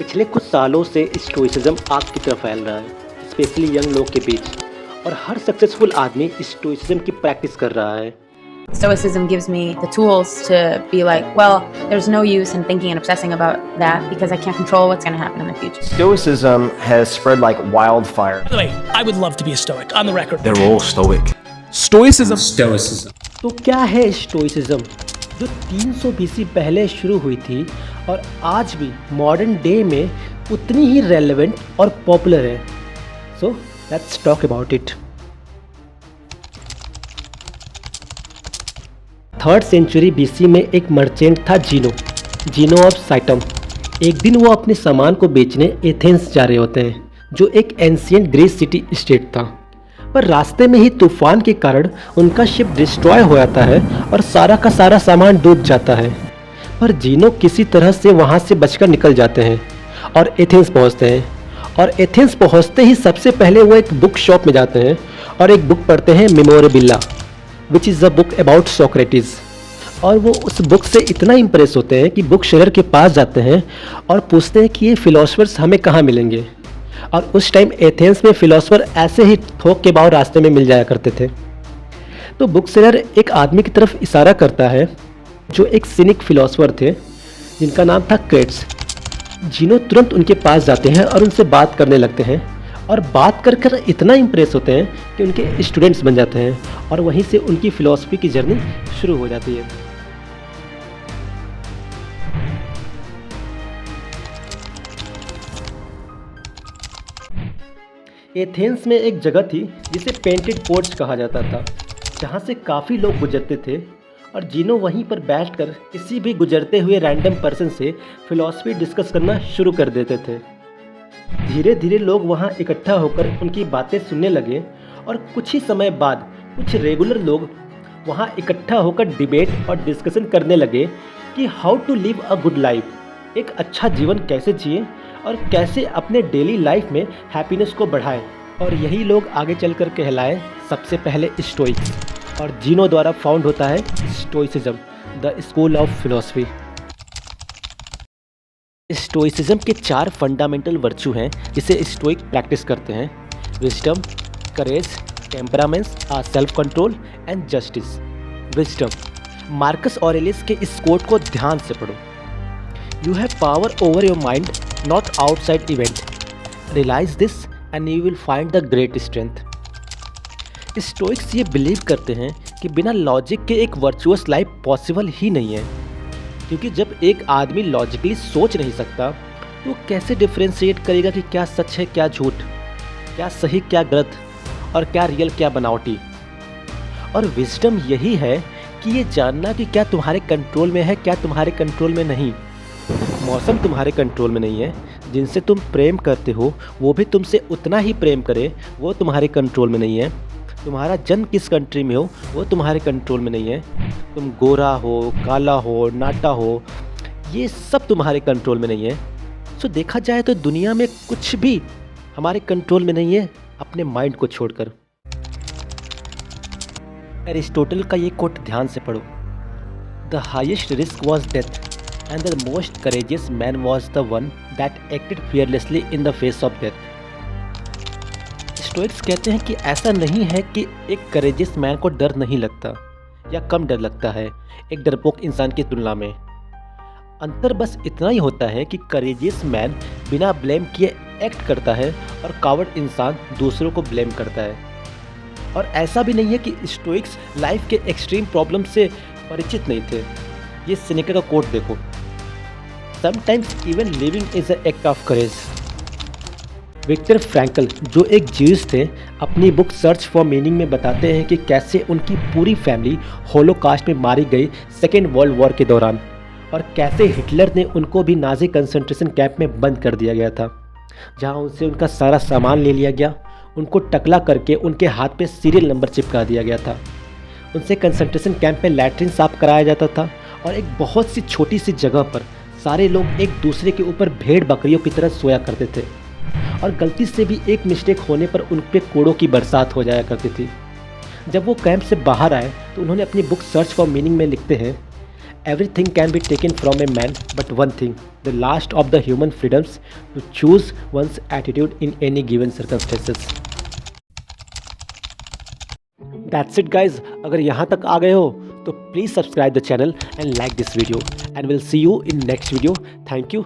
पिछले कुछ सालों से स्टोइसिज्म आग की तरफ फैल रहा है, स्पेशली यंग लोग के बीच। और हर सक्सेसफुल आदमी स्टोइसिज्म की प्रैक्टिस कर रहा है। Stoicism gives me the tools to be like, well, there's no use in thinking and obsessing about that because I can't control what's going to happen in the future. Stoicism has spread like wildfire. By the way, I would love to be a Stoic, on the record. They're all Stoic. Stoicism. तो क्या है stoicism, जो 300 BC पहले शुरू हुई थी और आज भी मॉडर्न डे में उतनी ही रेलेवेंट और पॉपुलर है? So let's talk about it. 3rd century BC में एक मर्चेंट था जीनो ऑफ साइटम। एक दिन वो अपने सामान को बेचने एथेंस जा रहे होते हैं, जो एक एंशिएंट ग्रीस सिटी स्टेट था। पर रास्ते में ही तूफान के कारण उनका शिप डिस्ट्रॉय हो जाता है और सारा का सारा सामान डूब जाता है। पर जीनो किसी तरह से वहाँ से बचकर निकल जाते हैं और एथेंस पहुँचते हैं। और एथेंस पहुँचते ही सबसे पहले वो एक बुक शॉप में जाते हैं और एक बुक पढ़ते हैं, Memorabilia, which is a book about Socrates. और वो उस बुक से इतना इम्प्रेस होते हैं कि बुक शेलर के पास जाते हैं और पूछते हैं कि ये फ़िलोसफर्स हमें कहाँ मिलेंगे। और उस टाइम एथेंस में फ़िलोसफर ऐसे ही थोक के भाव रास्ते में मिल जाया करते थे। तो बुक सेलर एक आदमी की तरफ इशारा करता है, जो एक सिनिक फ़िलोसफर थे जिनका नाम था क्रेट्स। जीनो तुरंत उनके पास जाते हैं और उनसे बात करने लगते हैं, और बात कर कर इतना इम्प्रेस होते हैं कि उनके स्टूडेंट्स बन जाते हैं, और वहीं से उनकी फ़िलोसफी की जर्नी शुरू हो जाती है। एथेंस में एक जगह थी जिसे पेंटेड पोर्च कहा जाता था, जहाँ से काफ़ी लोग गुजरते थे, और जीनो वहीं पर बैठकर किसी भी गुजरते हुए रैंडम पर्सन से फ़िलॉसफी डिस्कस करना शुरू कर देते थे। धीरे धीरे लोग वहाँ इकट्ठा होकर उनकी बातें सुनने लगे, और कुछ ही समय बाद कुछ रेगुलर लोग वहाँ इकट्ठा होकर डिबेट और डिस्कशन करने लगे कि how to live a good life, एक अच्छा जीवन कैसे जिए और कैसे अपने डेली लाइफ में हैप्पीनेस को बढ़ाएं। और यही लोग आगे चलकर कहलाए सबसे पहले स्टोइक्स, और जीनो द्वारा फाउंड होता है stoicism, the school of philosophy. Stoicism के 4 फंडामेंटल वर्च्यू हैं जिसे स्टोइक प्रैक्टिस करते हैं: wisdom, courage, temperance, self control and justice. Wisdom, Marcus Aurelius के इस कोट को ध्यान से पढ़ो। You have power over your mind, not outside event. Realize this and you will find the great strength. Stoics ये believe करते हैं कि बिना लॉजिक के एक वर्चुअस लाइफ पॉसिबल ही नहीं है, क्योंकि जब एक आदमी लॉजिकली सोच नहीं सकता तो वो कैसे डिफ्रेंशिएट करेगा कि क्या सच है क्या झूठ, क्या सही क्या गलत, और क्या रियल क्या बनावटी। और विजडम यही है कि ये जानना कि क्या तुम्हारे कंट्रोल में है, क्या तुम्हारे कंट्रोल में नहीं। मौसम तुम्हारे कंट्रोल में नहीं है, जिनसे तुम प्रेम करते हो वो भी तुमसे उतना ही प्रेम करे, वो तुम्हारे कंट्रोल में नहीं है। तुम्हारा जन्म किस कंट्री में हो वो तुम्हारे कंट्रोल में नहीं है। तुम गोरा हो, काला हो, नाटा हो, ये सब तुम्हारे कंट्रोल में नहीं है। सो देखा जाए तो दुनिया में कुछ भी हमारे कंट्रोल में नहीं है, अपने माइंड को छोड़कर। एरिस्टोटल का ये कोट ध्यान से पढ़ो। The highest risk was death and the most courageous man was the one that acted fearlessly in the face of death. Stoics कहते हैं कि ऐसा नहीं है कि एक करेजियस मैन को डर नहीं लगता या कम डर लगता है एक डरपोक इंसान की तुलना में। अंतर बस इतना ही होता है कि करेजियस मैन बिना ब्लेम किए एक्ट करता है और कावर्ड इंसान दूसरों को ब्लेम करता है। और ऐसा भी नहीं है कि स्टोइक्स लाइफ के एक्सट्रीम प्रॉब्लम से परिचित नहीं थे। ये सेनेका का कोट देखो, Sometimes even living is an act of courage. Victor Frankl, जो एक ज्यूस थे, अपनी बुक सर्च फॉर मीनिंग में बताते हैं कि कैसे उनकी पूरी फैमिली होलोकास्ट में मारी गई 2nd वर्ल्ड वॉर के दौरान, और कैसे हिटलर ने उनको भी नाजी कंसंट्रेशन कैंप में बंद कर दिया गया था, जहां उनसे उनका सारा सामान ले लिया गया, उनको टकला करके उनके हाथ पे सीरियल नंबर चिपका दिया गया था, उनसे कंसंट्रेशन कैंप में लैट्रिन साफ कराया जाता था, और एक बहुत सी छोटी सी जगह पर सारे लोग एक दूसरे के ऊपर भेड़ बकरियों की तरह सोया करते थे, और गलती से भी एक मिस्टेक होने पर उन पे कोड़ों की बरसात हो जाया करती थी। जब वो कैंप से बाहर आए तो उन्होंने अपनी बुक सर्च फॉर मीनिंग में लिखते हैं, Everything can be taken from a man, but one thing, the last of the human freedoms, to choose one's attitude in any given circumstances. That's it guys. अगर यहाँ तक आ गए हो तो please subscribe the channel and like this video, and will see you in next video. Thank you.